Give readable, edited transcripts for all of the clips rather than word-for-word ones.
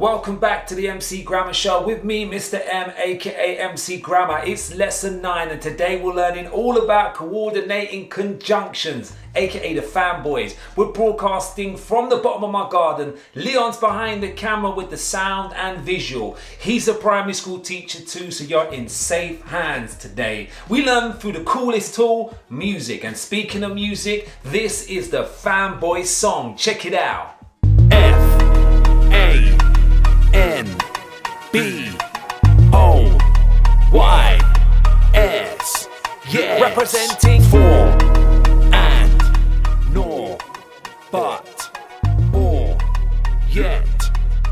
Welcome back to the MC Grammar Show with me, Mr. M, aka MC Grammar. It's lesson 9 and today we're learning all about coordinating conjunctions, aka the fanboys. We're broadcasting from the bottom of my garden. Leon's behind the camera with the sound and visual. He's a primary school teacher too, so you're in safe hands today. We learn through the coolest tool, music. And speaking of music, this is the Fanboys Song. Check it out. Fanboys, yes. Representing for and nor, but, or, yet.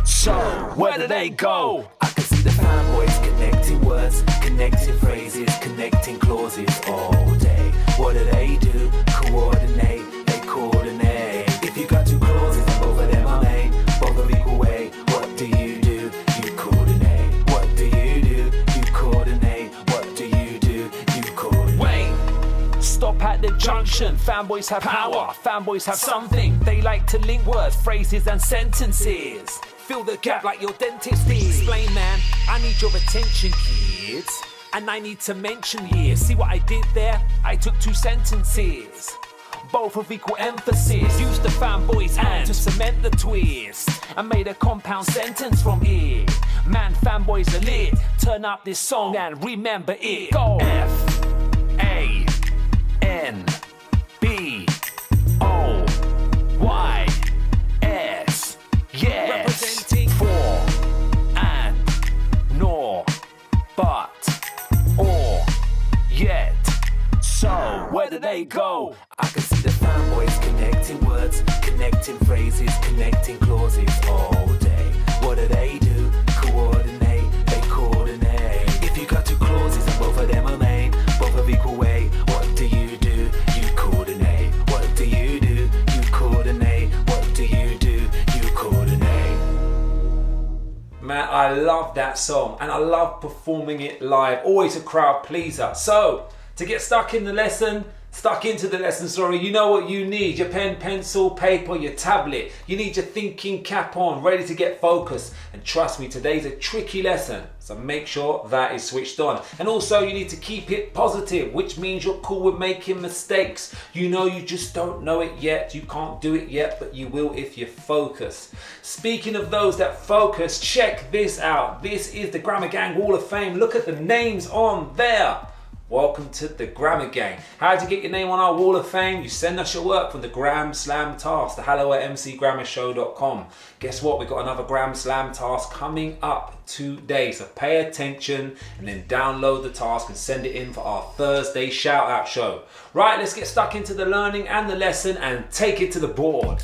So, where do they go? I can see the fanboys connecting words, connecting phrases, connecting clauses all day. What do? Coordinate, they coordinate. If you got two clauses and both of them are main, both of equal weight, what do? You coordinate. What do? You coordinate. What do? You coordinate. Wait, stop at the junction. Fanboys have power, fanboys have something. They like to link words, phrases and sentences. Fill the gap like your dentist is. Explain, man, I need your attention, kids. And I need to mention here, see what I did there? I took two sentences, both of equal emphasis. Used the fanboys and to cement the twist, and made a compound sentence from it. Man, fanboys are lit. Turn up this song and remember it. Go. Fanboys, yes. Representing for and nor, but, or, yet. So, where do they go? I can see the fanboys connecting words, connecting phrases, connecting clauses all day. What do? Coordinate, they coordinate. If you got two clauses and both of them are main, both of equal weight, what do? You coordinate. What do? You coordinate. What do? You coordinate. Man, I love that song and I love performing it live. Always a crowd pleaser. So, to get stuck into the lesson, you know what you need. Your pen, pencil, paper, your tablet. You need your thinking cap on, ready to get focused. And trust me, today's a tricky lesson. So make sure that is switched on. And also you need to keep it positive, which means you're cool with making mistakes. You know you just don't know it yet. You can't do it yet, but you will if you focus. Speaking of those that focus, check this out. This is the Grammar Gang Wall of Fame. Look at the names on there. Welcome to the Grammar Gang. How to get your name on our Wall of Fame? You send us your work from the Gram Slam task to hello@mcgrammarshow.com. Guess what? We've got another Gram Slam task coming up today. So pay attention and then download the task and send it in for our Thursday shout out show. Right, let's get stuck into the learning and the lesson and take it to the board.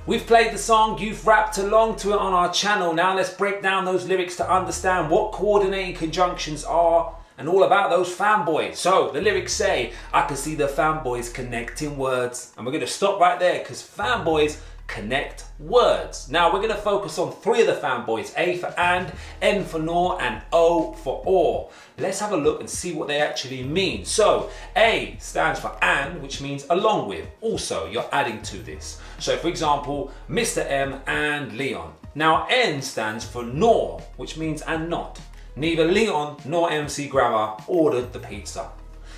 We've played the song, you've rapped along to it on our channel. Now let's break down those lyrics to understand what coordinating conjunctions are and all about those fanboys. So the lyrics say, I can see the fanboys connecting words. And we're going to stop right there because fanboys connect words. Now we're going to focus on 3 of the fanboys, A for and, N for nor, and O for or. Let's have a look and see what they actually mean. So A stands for and, which means along with. Also, you're adding to this. So for example, Mr. M and Leon. Now N stands for nor, which means and not. Neither Leon nor MC Grammar ordered the pizza.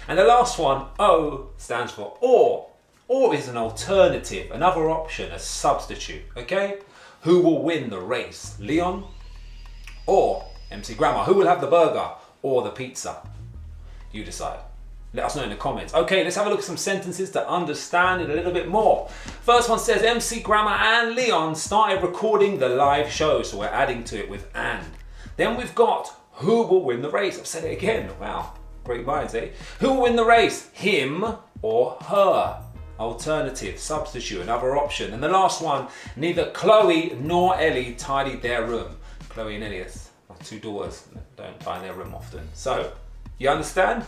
And the last one, O, stands for or. Or is an alternative, another option, a substitute, okay? Who will win the race, Leon or MC Grammar? Who will have the burger or the pizza? You decide. Let us know in the comments. Okay, let's have a look at some sentences to understand it a little bit more. First one says, MC Grammar and Leon started recording the live show, so we're adding to it with and. Then we've got, who will win the race? I've said it again. Wow, great minds, eh? Who will win the race? Him or her? Alternative, substitute, another option. And the last one, neither Chloe nor Ellie tidied their room. Chloe and Ellie, my 2 daughters, don't tidy their room often. So, you understand?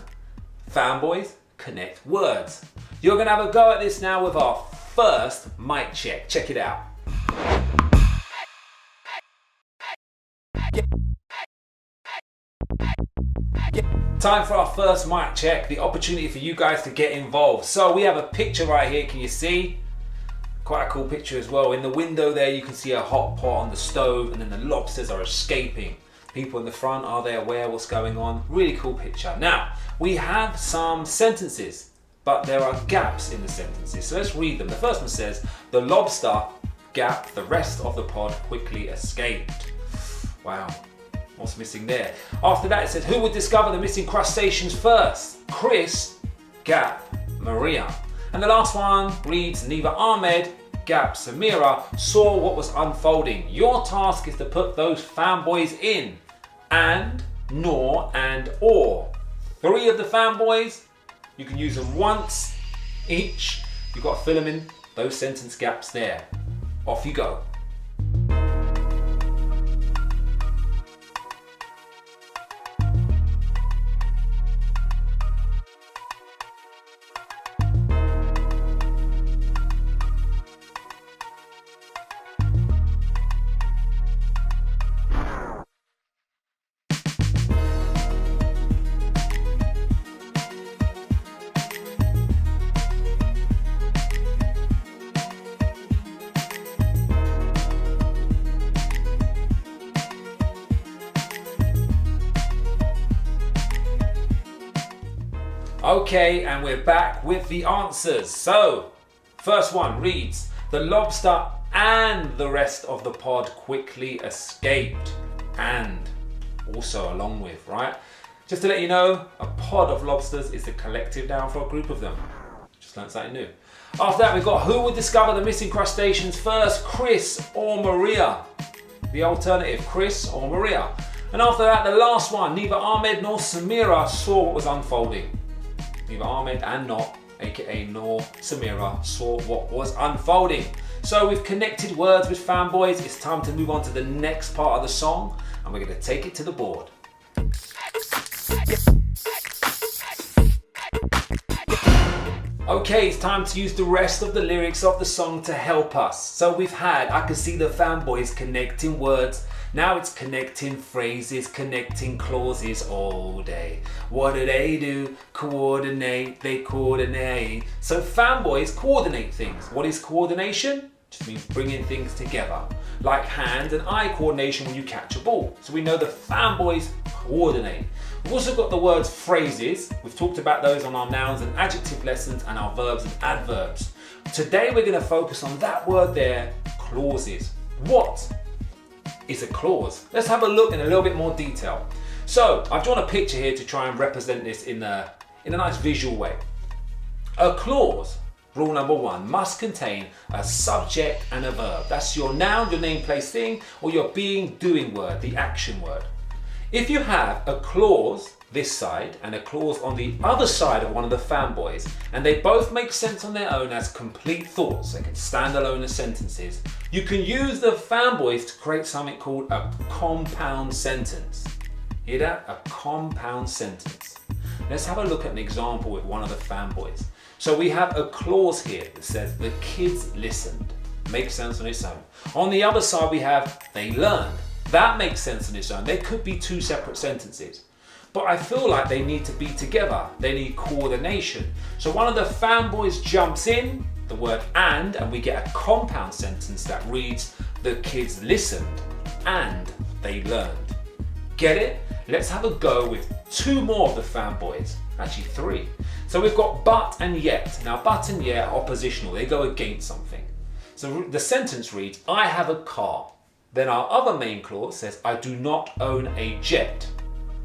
Fanboys connect words. You're going to have a go at this now with our first mic check. Check it out. Time for our first mic check, the opportunity for you guys to get involved. So we have a picture right here, can you see? Quite a cool picture as well. In the window there you can see a hot pot on the stove, and then the lobsters are escaping. People in the front, are they aware what's going on? Really cool picture. Now, we have some sentences, but there are gaps in the sentences. So let's read them. The first one says, the lobster, gap, the rest of the pod quickly escaped. Wow, what's missing there? After that it says, who would discover the missing crustaceans first? Chris, gap, Maria. And the last one reads, neither Ahmed, gap, Samira saw what was unfolding. Your task is to put those fanboys in. And, nor, and, or. 3 of the fanboys, you can use them once each. You've got to fill them in those sentence gaps there. Off you go. Okay, and we're back with the answers. So, first one reads, the lobster and the rest of the pod quickly escaped. And, also along with, right? Just to let you know, a pod of lobsters is the collective noun for a group of them. Just learned something new. After that, we've got who would discover the missing crustaceans first, Chris or Maria? The alternative, Chris or Maria. And after that, the last one, neither Ahmed nor Samira saw what was unfolding. Neither Ahmed and not, aka nor Samira, saw what was unfolding. So we've connected words with fanboys. It's time to move on to the next part of the song, and we're going to take it to the board. Okay, it's time to use the rest of the lyrics of the song to help us. So we've had, I can see the fanboys connecting words. Now it's connecting phrases, connecting clauses all day. What do? Coordinate, they coordinate. So fanboys coordinate things. What is coordination? Just means bringing things together. Like hand and eye coordination when you catch a ball. So we know the fanboys coordinate. We've also got the words phrases. We've talked about those on our nouns and adjective lessons and our verbs and adverbs. Today we're going to focus on that word there, clauses. What is a clause? Let's have a look in a little bit more detail. So I've drawn a picture here to try and represent this in a nice visual way. A clause, rule number 1, must contain a subject and a verb. That's your noun, your name, place, thing, or your being, doing word, the action word. If you have a clause this side and a clause on the other side of one of the fanboys, and they both make sense on their own as complete thoughts, they can stand alone as sentences, you can use the fanboys to create something called a compound sentence. Hear that? A compound sentence. Let's have a look at an example with one of the fanboys. So we have a clause here that says the kids listened. Makes sense on its own. On the other side we have they learned. That makes sense on its own. They could be 2 separate sentences. But I feel like they need to be together. They need coordination. So one of the fanboys jumps in, the word and we get a compound sentence that reads, the kids listened and they learned. Get it? Let's have a go with 2 more of the fanboys. Actually 3. So we've got but and yet. Now but and yet are oppositional. They go against something. So the sentence reads, I have a car. Then our other main clause says, I do not own a jet.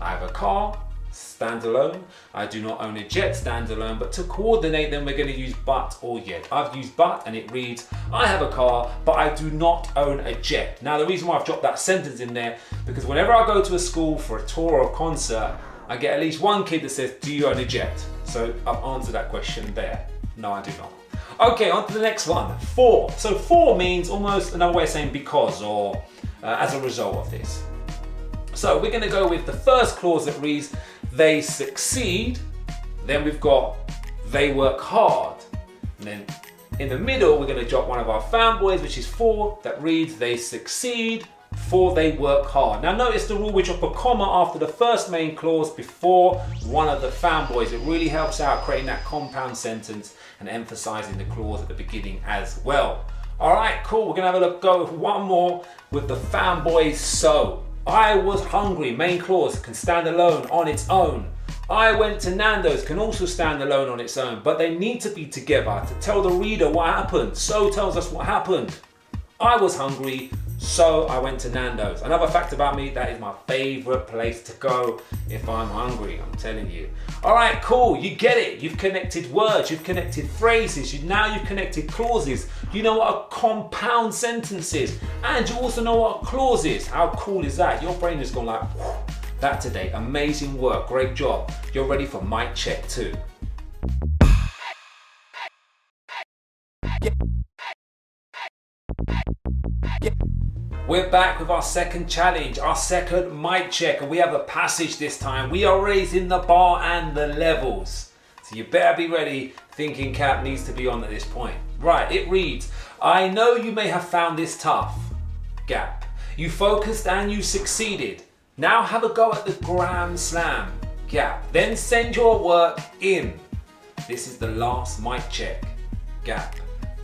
I have a car, standalone. I do not own a jet, standalone. But to coordinate them, we're going to use but or yet. I've used but and it reads, I have a car, but I do not own a jet. Now the reason why I've dropped that sentence in there, because whenever I go to a school for a tour or a concert, I get at least one kid that says, do you own a jet? So I've answered that question there. No, I do not. Okay, on to the next one, for. So for means almost another way of saying because or as a result of this. So we're going to go with the first clause that reads, they succeed. Then we've got, they work hard. And then in the middle, we're going to drop one of our fanboys, which is for, that reads, they succeed for they work hard. Now notice the rule, we drop a comma after the first main clause before one of the fanboys. It really helps out creating that compound sentence and emphasizing the clause at the beginning as well. All right, cool. We're gonna have a go with one more with the Fanboys So. I was hungry, main clause, can stand alone on its own. I went to Nando's can also stand alone on its own, but they need to be together to tell the reader what happened. So tells us what happened. I was hungry, so I went to Nando's. Another fact about me, that is my favorite place to go if I'm hungry, I'm telling you. All right, cool, you get it. You've connected words, you've connected phrases, now you've connected clauses. You know what a compound sentence is, and you also know what a clause is. How cool is that? Your brain has gone like, that today. Amazing work, great job. You're ready for mic check 2. We're back with our second challenge, our second mic check, and we have a passage this time. We are raising the bar and the levels. So you better be ready. Thinking cap needs to be on at this point. Right, it reads, I know you may have found this tough. Gap. You focused and you succeeded. Now have a go at the gram slam. Gap. Then send your work in. This is the last mic check. Gap.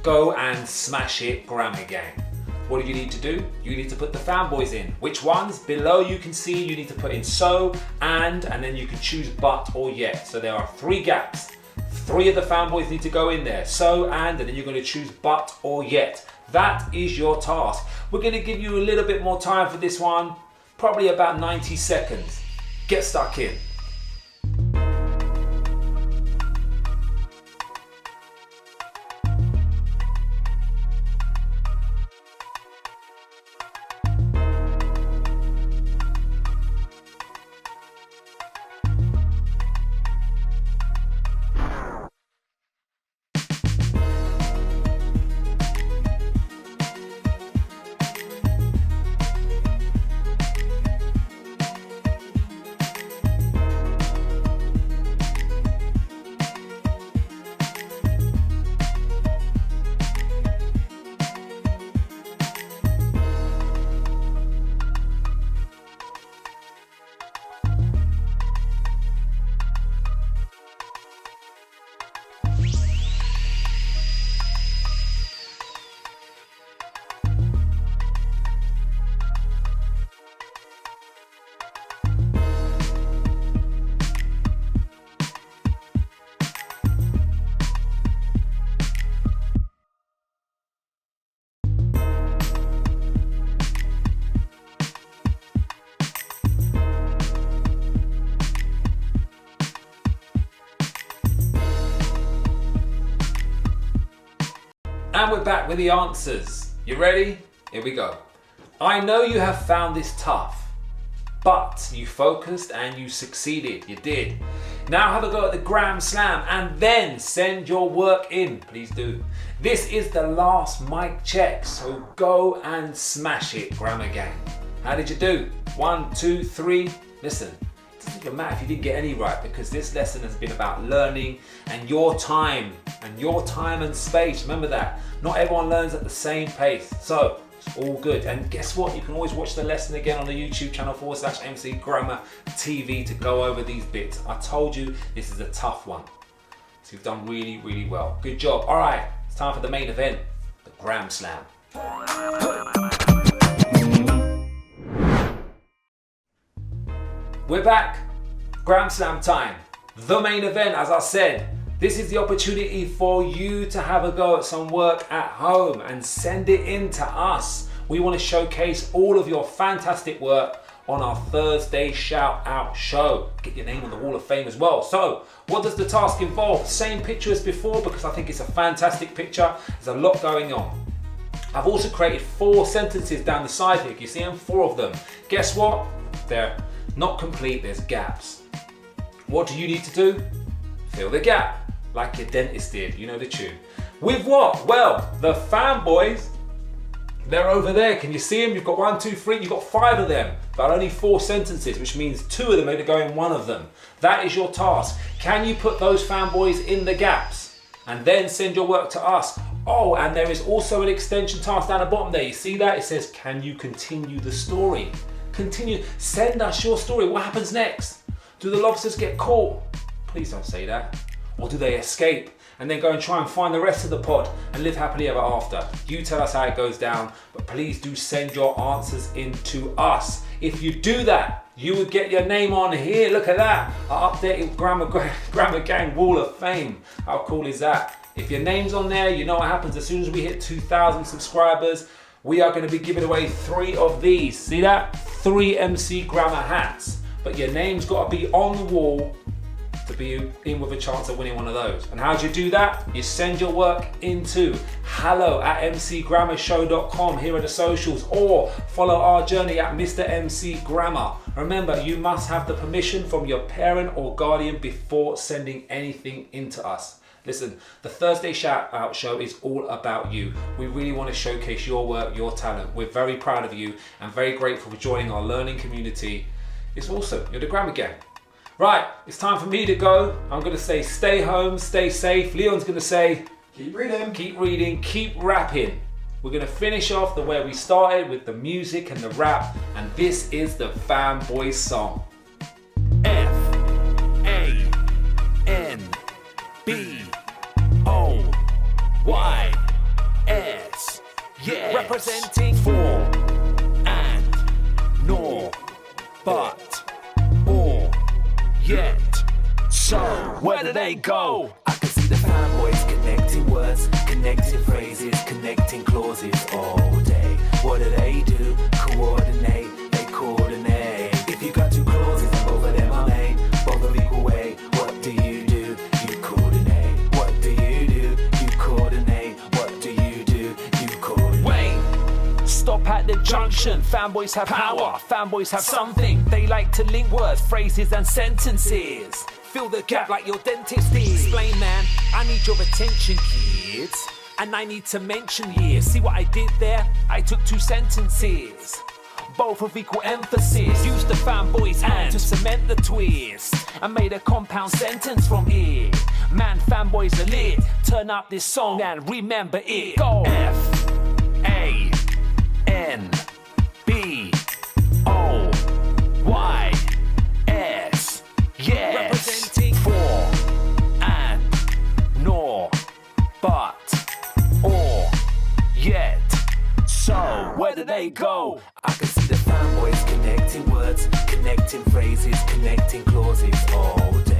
Go and smash it, grammar gang. What do you need to do? You need to put the fanboys in. Which ones? Below you can see you need to put in so, and then you can choose but or yet. So there are 3 gaps. 3 of the fanboys need to go in there. So, and then you're going to choose but or yet. That is your task. We're going to give you a little bit more time for this one. Probably about 90 seconds. Get stuck in. And we're back with the answers. You ready? Here we go. I know you have found this tough, but you focused and you succeeded. You did. Now have a go at the gram slam and then send your work in. Please do. This is the last mic check, so go and smash it, grammar gang. How did you do? 1, 2, 3. Listen, it doesn't even matter if you didn't get any right, because this lesson has been about learning and your time and space. Remember that. Not everyone learns at the same pace. So it's all good. And guess what? You can always watch the lesson again on the YouTube channel /MC Grammar TV to go over these bits. I told you this is a tough one. So you've done really, really well. Good job. All right, it's time for the main event, the gram slam. We're back. Gram slam time. The main event, as I said. This is the opportunity for you to have a go at some work at home and send it in to us. We want to showcase all of your fantastic work on our Thursday shout out show. Get your name on the Wall of Fame as well. So what does the task involve? Same picture as before, because I think it's a fantastic picture. There's a lot going on. I've also created 4 sentences down the side here. You see them? 4 of them. Guess what? They're not complete, there's gaps. What do you need to do? Fill the gap, like your dentist did, you know the tune. With what? Well, the fanboys, they're over there. Can you see them? You've got 1, 2, 3, you've got 5 of them, but only 4 sentences, which means 2 of them are going to go in one of them. That is your task. Can you put those fanboys in the gaps and then send your work to us? Oh, and there is also an extension task down the bottom there. You see that? It says, can you continue the story? Continue. Send us your story. What happens next? Do the lobsters get caught? Please don't say that. Or do they escape and then go and try and find the rest of the pod and live happily ever after? You tell us how it goes down, but please do send your answers in to us. If you do that, you would get your name on here. Look at that. Our updated Grammar Gang Wall of Fame. How cool is that? If your name's on there, you know what happens. As soon as we hit 2,000 subscribers, we are going to be giving away 3 of these. See that? 3 MC Grammar hats. But your name's got to be on the wall to be in with a chance of winning one of those. And how do you do that? You send your work into hello@mcgrammarshow.com. Here are the socials, or follow our journey at Mr. MC Grammar. Remember, you must have the permission from your parent or guardian before sending anything into us. Listen, the Thursday Shout Out Show is all about you. We really want to showcase your work, your talent. We're very proud of you and very grateful for joining our learning community. It's awesome. You're the Grammar Gang. Right, it's time for me to go. I'm going to say stay home, stay safe. Leon's going to say keep reading, keep rapping. We're going to finish off the way we started with the music and the rap, and this is the Fanboys Song. Fanboys, yes. Representing for and nor, but, or, yet. So, where do they go? I can see the fanboys connecting words, connecting phrases, connecting clauses all day. What do? Coordinate, they coordinate. If you got 2 clauses and both of them are made, both of equal weight, what do? You coordinate. What do? You coordinate. What do? You coordinate. Wait! Stop at the junction. Fanboys have power. Fanboys have something. They like to link words, phrases, and sentences. Fill the gap like your dentist is. Explain, man. I need your attention, kids. And I need to mention here. See what I did there? I took 2 sentences, both of equal emphasis. Used the fanboys and to cement the twist, and made a compound sentence from it. Man, fanboys are lit. Turn up this song and remember it. Go. Fanboys, yes. Representing for and nor, but, or, yet. So, where do they go? I can see the fanboys connecting words, connecting phrases, connecting clauses all day.